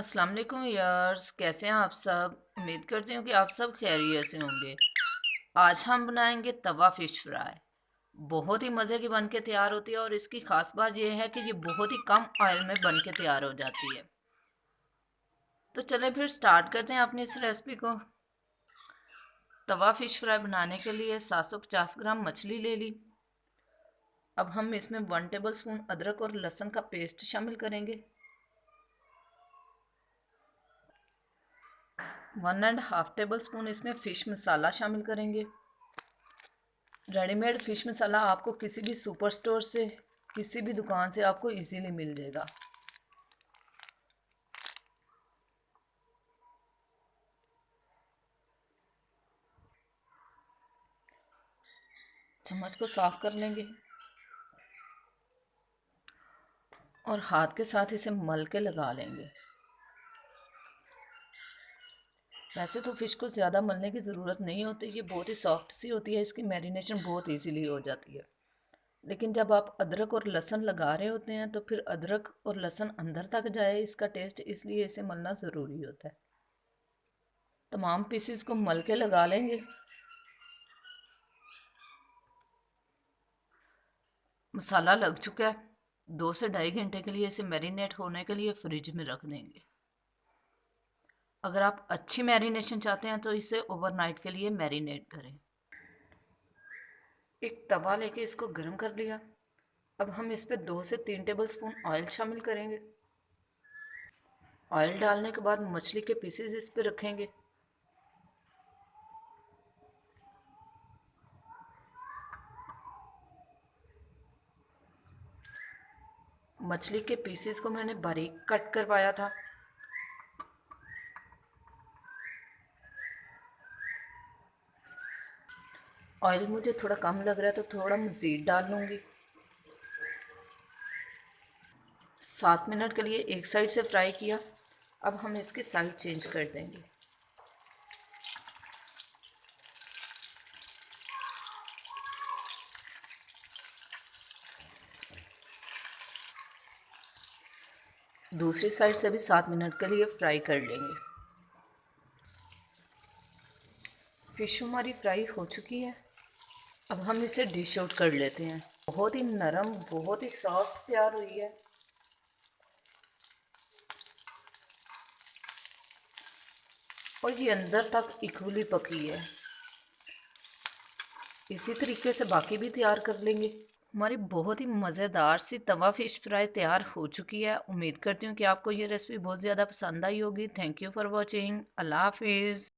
अस्सलाम वालेकुम यार्स, कैसे हैं आप सब। उम्मीद करती हूँ कि आप सब खैरियत से होंगे। आज हम बनाएंगे तवा फिश फ्राई। बहुत ही मज़े की बन के तैयार होती है और इसकी ख़ास बात यह है कि ये बहुत ही कम ऑयल में बन के तैयार हो जाती है। तो चलें फिर स्टार्ट करते हैं अपनी इस रेसिपी को। तवा फिश फ्राई बनाने के लिए 750 ग्राम मछली ले ली। अब हम इसमें 1 टेबल स्पून अदरक और लहसुन का पेस्ट शामिल करेंगे। 1.5 टेबल स्पून इसमें फ़िश मसाला शामिल करेंगे। रेडीमेड फ़िश मसाला आपको किसी भी सुपर स्टोर से, किसी भी दुकान से आपको इजीली मिल जाएगा। चम्मच को साफ कर लेंगे और हाथ के साथ इसे मल के लगा लेंगे। वैसे तो फ़िश को ज़्यादा मलने की ज़रूरत नहीं होती, ये बहुत ही सॉफ्ट सी होती है, इसकी मैरिनेशन बहुत इजीली हो जाती है। लेकिन जब आप अदरक और लहसुन लगा रहे होते हैं तो फिर अदरक और लहसुन अंदर तक जाए इसका टेस्ट, इसलिए इसे मलना ज़रूरी होता है। तमाम पीसेस को मल के लगा लेंगे। मसाला लग चुका है। 2 से ढाई घंटे के लिए इसे मैरिनेट होने के लिए फ्रिज में रख देंगे। अगर आप अच्छी मैरिनेशन चाहते हैं तो इसे ओवरनाइट के लिए मैरिनेट करें। एक तवा लेके इसको गर्म कर लिया। अब हम इस पे 2 से 3 टेबल स्पून ऑयल शामिल करेंगे। ऑयल डालने के बाद मछली के पीसेस इस पे रखेंगे। मछली के पीसेस को मैंने बारीक कट करवाया था। ऑयल मुझे थोड़ा कम लग रहा है तो थोड़ा मज़ीद डाल लूँगी। 7 मिनट के लिए एक साइड से फ्राई किया। अब हम इसकी साइड चेंज कर देंगे। दूसरी साइड से भी 7 मिनट के लिए फ्राई कर लेंगे। फिश हमारी फ्राई हो चुकी है। अब हम इसे डिश आउट कर लेते हैं। बहुत ही नरम, बहुत ही सॉफ्ट तैयार हुई है। और ये अंदर तक इक्वली पकी है। इसी तरीके से बाकी भी तैयार कर लेंगे। हमारी बहुत ही मज़ेदार सी तवा फिश फ्राई तैयार हो चुकी है। उम्मीद करती हूँ कि आपको ये रेसिपी बहुत ज़्यादा पसंद आई होगी। Thank you for watching. अल्लाह हाफिज़।